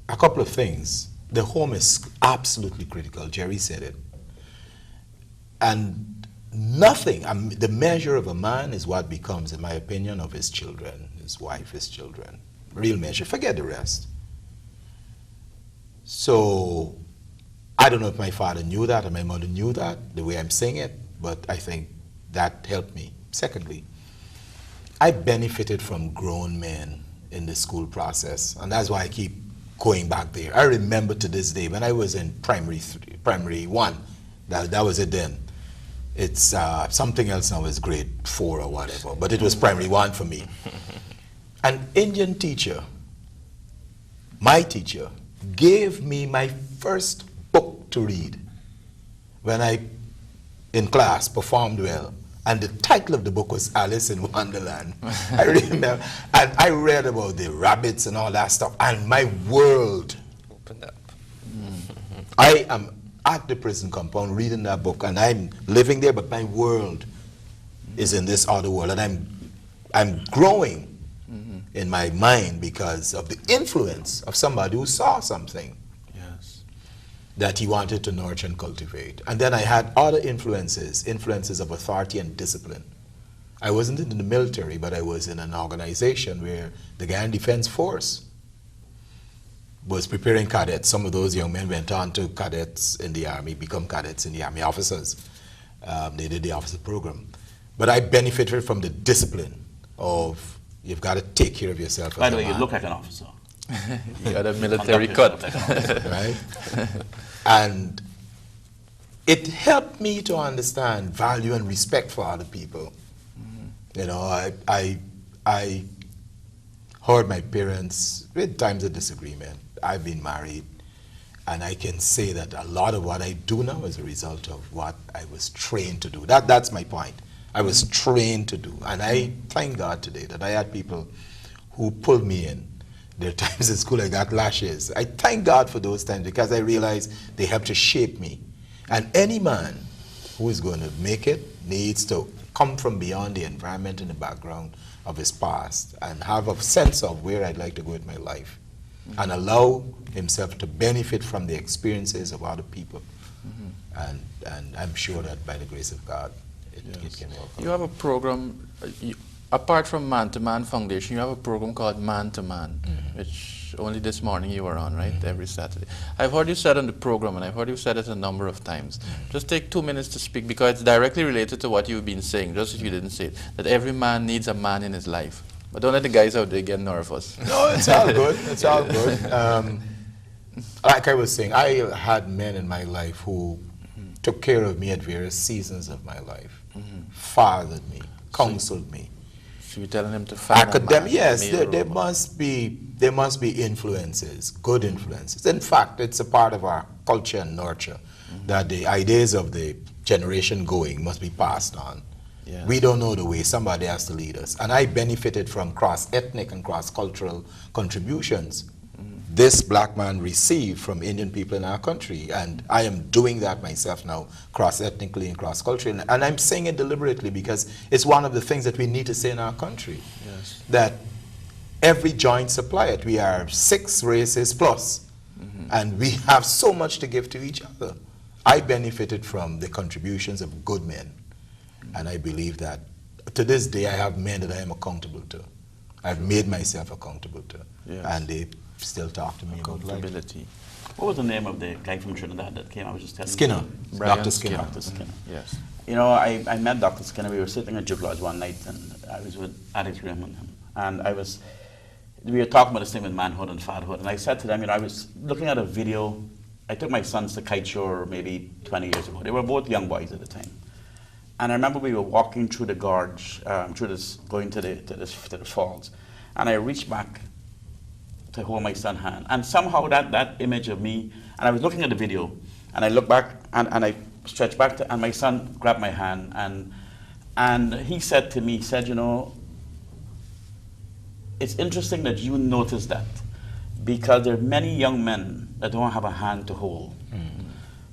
a couple of things. The home is absolutely critical. Gerry said it. And nothing, the measure of a man is what becomes, in my opinion, of his children, his wife, his children. Real measure. Forget the rest. So, I don't know if my father knew that or my mother knew that, the way I'm saying it, but I think that helped me. Secondly, I benefited from grown men in the school process, and that's why I keep going back there. I remember to this day, when I was in primary 1, that was it then. It's something else now is grade 4 or whatever, but it was primary 1 for me. An Indian teacher, my teacher, gave me my first book to read when I, in class, performed well. And the title of the book was Alice in Wonderland. I remember, and I read about the rabbits and all that stuff, and my world Opened up. I am at the prison compound reading that book, and I'm living there, but my world is in this other world, and I'm growing in my mind because of the influence of somebody who saw something that he wanted to nurture and cultivate. And then I had other influences of authority and discipline. I wasn't in the military, but I was in an organization where the Guyana Defense Force was preparing cadets. Some of those young men went on to cadets in the Army, become cadets in the Army, officers. They did the officer program. But I benefited from the discipline of, you've got to take care of yourself. By the way, you look like an officer. You got a military cut. Right? And it helped me to understand value and respect for other people. You know, I heard my parents with times of disagreement. I've been married, and I can say that a lot of what I do now is a result of what I was trained to do. That's my point. I was trained to do, and I thank God today that I had people who pulled me in. There are times in school I got lashes. I thank God for those times because I realized they helped to shape me. And any man who is going to make it needs to come from beyond the environment and the background of his past and have a sense of where I'd like to go with my life and allow himself to benefit from the experiences of other people. And I'm sure that by the grace of God, it can work. You have a program, apart from Man to Man Foundation, you have a program called Man to Man, which only this morning you were on, right? Every Saturday. I've heard you said on the program, and I've heard you said it a number of times. Just take 2 minutes to speak, because it's directly related to what you've been saying, just if you didn't say it, that every man needs a man in his life. But don't let the guys out there get nervous. No, it's all good. It's all good. Like I was saying, I had men in my life who took care of me at various seasons of my life, fathered me, counseled me. So you're telling them to find Yes, there must be influences, good influences. In fact, it's a part of our culture and nurture that the ideas of the generation going must be passed on. Yes. We don't know the way, somebody has to lead us. And I benefited from cross-ethnic and cross-cultural contributions this black man received from Indian people in our country. And I am doing that myself now, cross-ethnically and cross-culturally. And I'm saying it deliberately because it's one of the things that we need to say in our country. Yes. That every joint supply it. We are 6 races plus. And we have so much to give to each other. I benefited from the contributions of good men. And I believe that to this day I have men that I am accountable to. I've made myself accountable to. Yes. And they still talk to me about life. Accountability. What was the name of the guy from Trinidad that came? I was just telling Skinner. you. Brian Dr. Skinner. Dr. Skinner. Yes. You know, I met Dr. Skinner. We were sitting at Juke Lodge one night, and I was with Alex Graham and him. And we were talking about this thing with manhood and fatherhood. And I said to them, you know, I was looking at a video. I took my sons to kite shore maybe 20 years ago. They were both young boys at the time. And I remember we were walking through the gorge, going to the falls. And I reached back to hold my son's hand. And somehow that image of me, and I was looking at the video, and I looked back, and I stretched back, and my son grabbed my hand, and he said to me, you know, it's interesting that you noticed that, because there are many young men that don't have a hand to hold.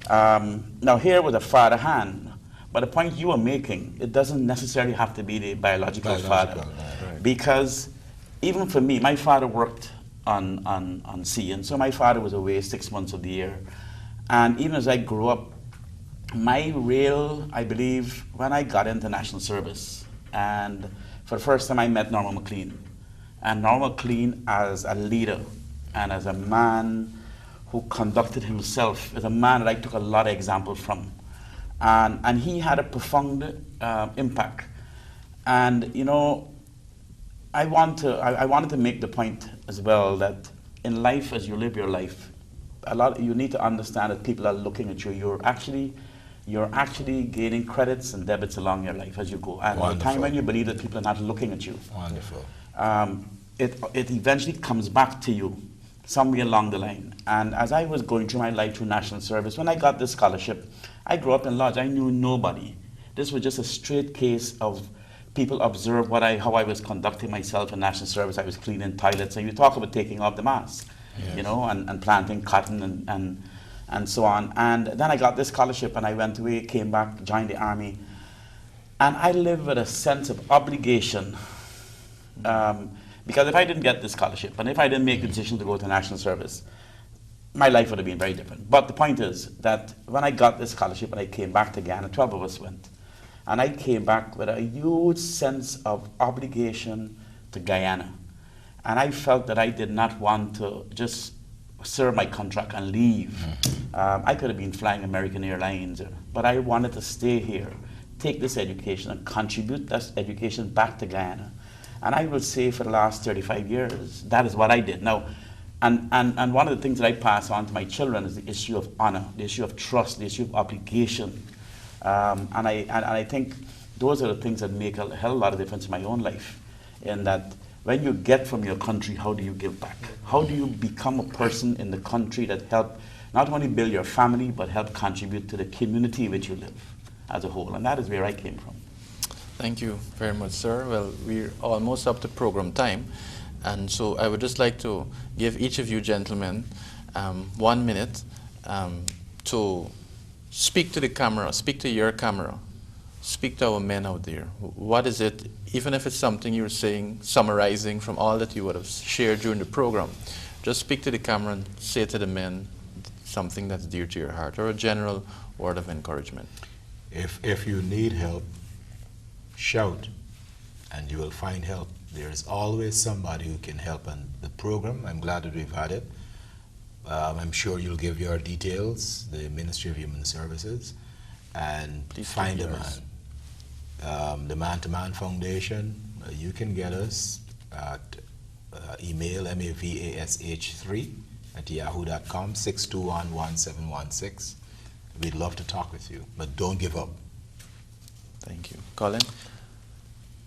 Now here was a father hand, but the point you were making, it doesn't necessarily have to be the biological father. Right. Because even for me, my father worked on sea, and so my father was away 6 months of the year. And even as I grew up, I believe, when I got into national service, and for the first time I met Norman MacLean. And Norman MacLean as a leader and as a man who conducted himself, as a man that I took a lot of examples from. And he had a profound impact. And, you know, I wanted to make the point as well that in life, as you live your life, you need to understand that people are looking at you. You're actually gaining credits and debits along your life as you go. And at the time when you believe that people are not looking at you, Wonderful. It eventually comes back to you somewhere along the line. And as I was going through my life through national service, when I got this scholarship, I grew up in Lodge. I knew nobody. This was just a straight case of people observe how I was conducting myself in national service. I was cleaning toilets, and you talk about taking off the mask, you know, and planting cotton and so on. And then I got this scholarship, and I went away, came back, joined the army, and I lived with a sense of obligation, because if I didn't get this scholarship, and if I didn't make the decision to go to national service, my life would have been very different. But the point is that when I got this scholarship and I came back to Ghana, 12 of us went. And I came back with a huge sense of obligation to Guyana. And I felt that I did not want to just serve my contract and leave. I could have been flying American Airlines, but I wanted to stay here, take this education and contribute this education back to Guyana. And I will say for the last 35 years, that is what I did. Now, And one of the things that I pass on to my children is the issue of honor, the issue of trust, the issue of obligation. And I think those are the things that make a hell of a lot of difference in my own life. In that when you get from your country, how do you give back? How do you become a person in the country that help not only build your family, but help contribute to the community in which you live as a whole? And that is where I came from. Thank you very much, sir. Well, we're almost up to program time. And so I would just like to give each of you gentlemen 1 minute to speak to the camera, speak to your camera, speak to our men out there. What is it, even if it's something you're saying, summarizing from all that you would have shared during the program, just speak to the camera and say to the men something that's dear to your heart, or a general word of encouragement. If you need help, shout, and you will find help. There is always somebody who can help on the program. I'm glad that we've had it. I'm sure you'll give your details, the Ministry of Human Services, and Please find a give man. yours. The Man-to-Man Foundation, you can get us at email mavash3@yahoo.com, 621-1716. We'd love to talk with you, but don't give up. Thank you. Colin?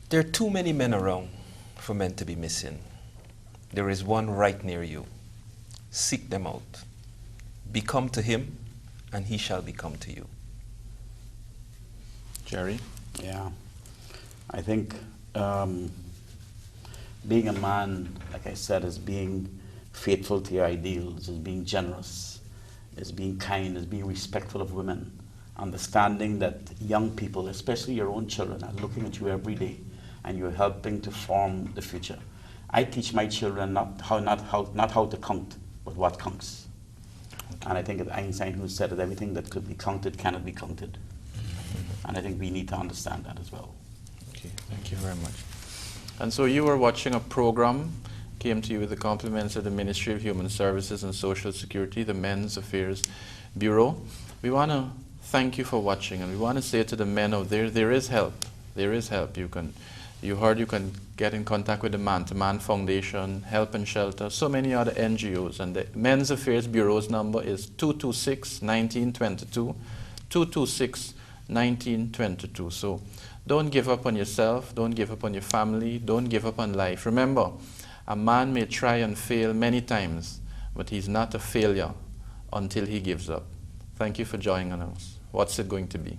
There are too many men around for men to be missing. There is one right near you. Seek them out. Become to him, and he shall become to you. Gerry? Yeah. I think being a man, like I said, is being faithful to your ideals, is being generous, is being kind, is being respectful of women, understanding that young people, especially your own children, are looking at you every day, and you're helping to form the future. I teach my children not how to count, but what counts. Okay. And I think it's Einstein who said that everything that could be counted cannot be counted. And I think we need to understand that as well. Okay, thank you very much. And so you were watching a program, came to you with the compliments of the Ministry of Human Services and Social Security, the Men's Affairs Bureau. We want to thank you for watching, and we want to say to the men out there, there is help. There is help. You can get in contact with the Man-to-Man Foundation, Help and Shelter, so many other NGOs. And the Men's Affairs Bureau's number is 226-1922, 226-1922. So don't give up on yourself, don't give up on your family, don't give up on life. Remember, a man may try and fail many times, but he's not a failure until he gives up. Thank you for joining us. What's it going to be?